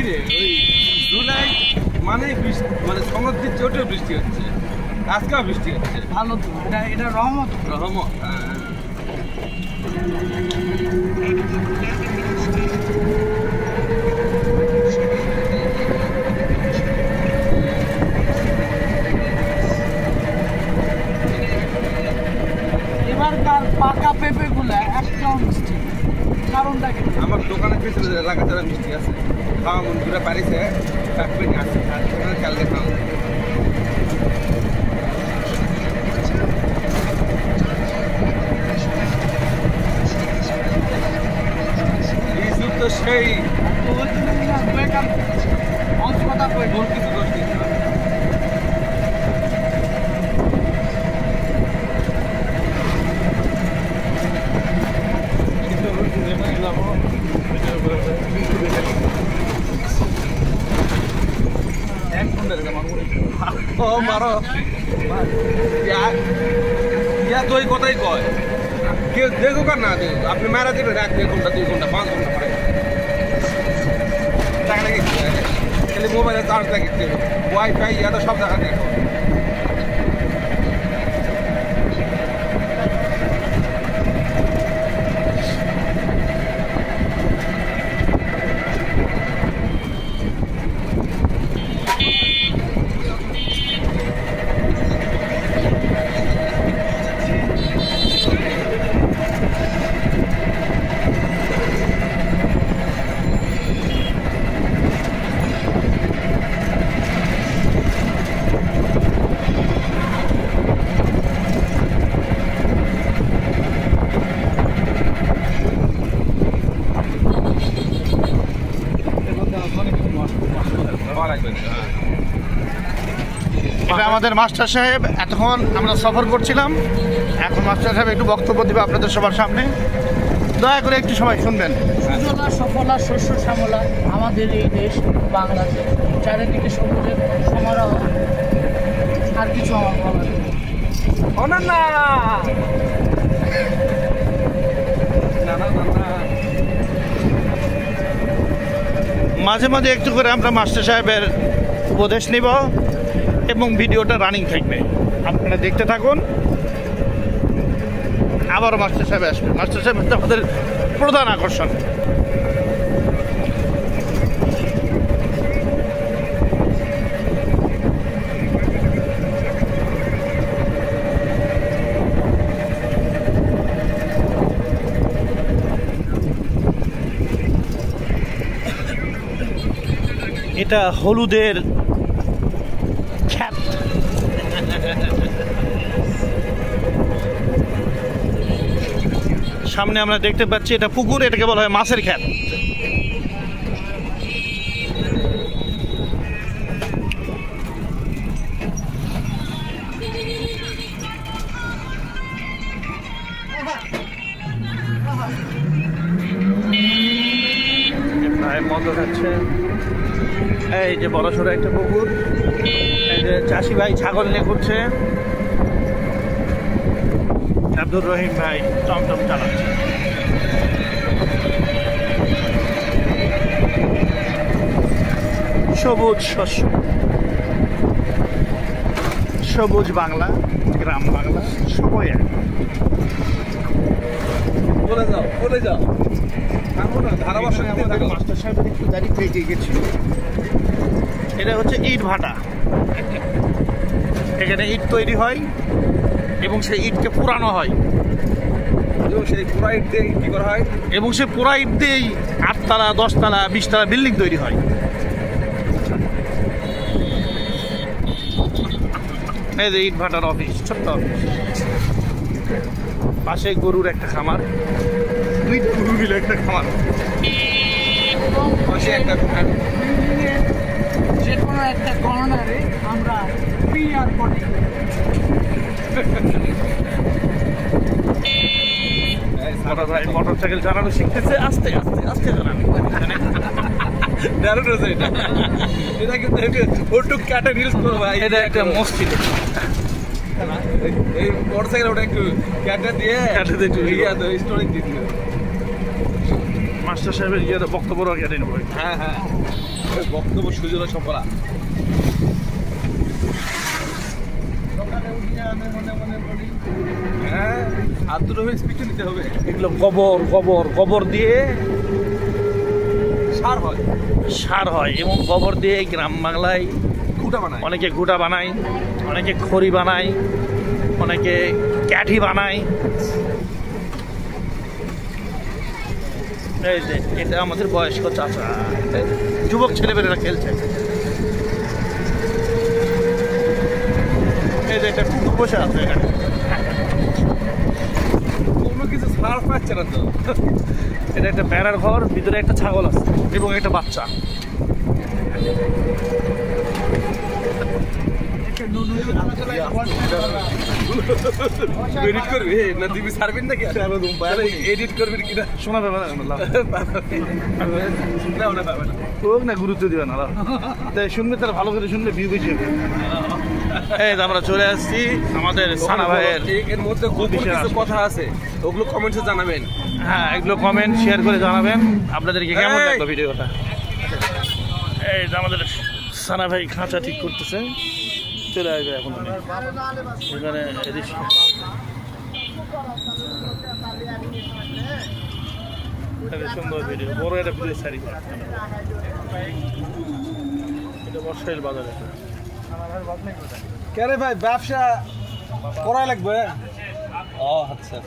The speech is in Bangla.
রে ওই জুলাই মানে মানে সমুদ্রের চোটে বৃষ্টি হচ্ছে, আজকেও বৃষ্টি হচ্ছে। ভালো তো, এটা রহমত। রহমত। এবারকার পাকা পেঁপে গুলা একটাও মিষ্টি, কারণটা কি? আমার দোকানের পিছনে লাগাতার মিষ্টি আছে, খাওয়া মন ঘুরে পারিছে আছে কালকে খাওয়া। তো সেই কথা কই কোন কিছু করছি মারো ইয়া তো ওই কথাই কয়, কেউ দেখুক আর না দেখুক, আপনি মারা দেবেন 1 ঘন্টা 2 ঘন্টা 5 ঘন্টা পরে টাকা লাগে। খালি মোবাইলে চার্জ লাগিয়ে দেবে, ওয়াইফাই ইয়াটা সব জায়গা দেখো। এটা আমাদের মাস্টার সাহেব। এতক্ষণ আমরা সফর করছিলাম, এখন মাস্টার সাহেব একটু বক্তব্য দিবে আপনাদের সবার সামনে, দয়া করে একটু সবাই শুনবেন। সুজলা সফলা শস্য শ্যামলা আমাদের এই দেশ বাংলাদেশ, চারিদিকে সবুজের সমারোহ, আর কিছু আমার বলার না। মাঝে মাঝে একটু করে আমরা মাস্টার সাহেবের উপদেশ নিব এবং ভিডিওটা রানিং থাকবে, আপনারা দেখতে থাকুন। আবারও মাস্টার সাহেব আসবে। মাস্টার সাহেব হচ্ছে আমাদের প্রধান আকর্ষণ। এটা হলুদের খ্যাত। সামনে আমরা দেখতে পাচ্ছি এটা পুকুর, এটাকে বলা হয় মাছের খ্যাত। মজা খাচ্ছে। এই যে বড় সড়ো একটা পুকুর, এই যে চাষি ভাই ছাগল নিয়ে ঘুরছে, আব্দুর রহিম ভাই টমটম চালাচ্ছে। সবুজ শস্য, সবুজ বাংলা, গ্রাম বাংলা, সবই এক। বলে যাও বলে যাও। মাস্টার সাহেবের একটু দাঁড়িয়ে থেকে গেছিল। এটা হচ্ছে ইট ভাটা, এখানে ইট তৈরি হয় এবং সেই ইটকে পুরানো হয় এবং সেই পুরা ইট দিয়ে কি করা হয়, এবং সেই পুরা ইট দিয়েই 8 তলা 10 তলা 20 তলা বিল্ডিং তৈরি হয়। এই যে ইট ভাটার অফিস, ছোট্ট অফিস, পাশে গরুর একটা খামার, 2 গরু মিলে একটা খামার, পাশে একটা যে কোনো একটা কর্নারে আমরা পিআর করি। মোটরসাইকেল চালানো শিখতেছে, আস্তে আস্তে আস্তে চালানো। দারুণ হচ্ছে এটা। এটা কিন্তু ওটুক কাটে রিলস করো ভাই। এটা একটা মসজিদ, এই মোটরসাইকেল ওটা একটু কাটে দিয়ে স্টোরি দিয়ে দিও। মাস্টার সাহেবের ইয়ে বক্তব্য কেটে নেবো। হ্যাঁ হ্যাঁ বক্তব্য সুযোগ সম্পলা হ্যাঁ আর দুটো স্পিড নিতে হবে। এগুলো গোবর দিয়ে সার হয় এবং গোবর দিয়ে গ্রাম বাংলায় গুটা বানায়, অনেকে গুটা বানায়, অনেকে খড়ি বানায়, অনেকে ক্যাঠি বানায়। এই যে এটা আমাদের বয়স্ক চাচা, যুবক ছেলেমেয়েরা খেলছে। এই যে এটা কুকুর বসে আছে এখানে, কোনো কিছু ছাড় পাচ্ছে না তো। এটা একটা বেড়ার ঘর, ভিতরে একটা ছাগল আছে এবং একটা বাচ্চা। এডিট করবি না দিবি সার্ভিস নাকি এডিট করবি কিনা শোনা পাবে না, হোক না গুরুত্ব দিবে না, তাই শুনবে তাহলে ভালো করে শুনলে ভিউ বেশি হবে। এই যে আমরা চলে আসছি আমাদের সানা ভাইয়ের। এর মধ্যে গোপন কিছু কথা আছে, ওগুলো কমেন্টসে জানাবেন। হ্যাঁ, এগুলো কমেন্ট শেয়ার করে জানাবেন আপনাদেরকে কেমন লাগলো ভিডিওটা। এই যে আমাদের সানা ভাই খাঁচা ঠিক করতেছে, চলে আসবে এখন এখানে। সুন্দর ভিডিও, বড় একটা ভিডিও সারি, এটা বর্ষাইল বাজারে। কে রে ভাই, ব্যবসা করাই লাগবে। ও আচ্ছা।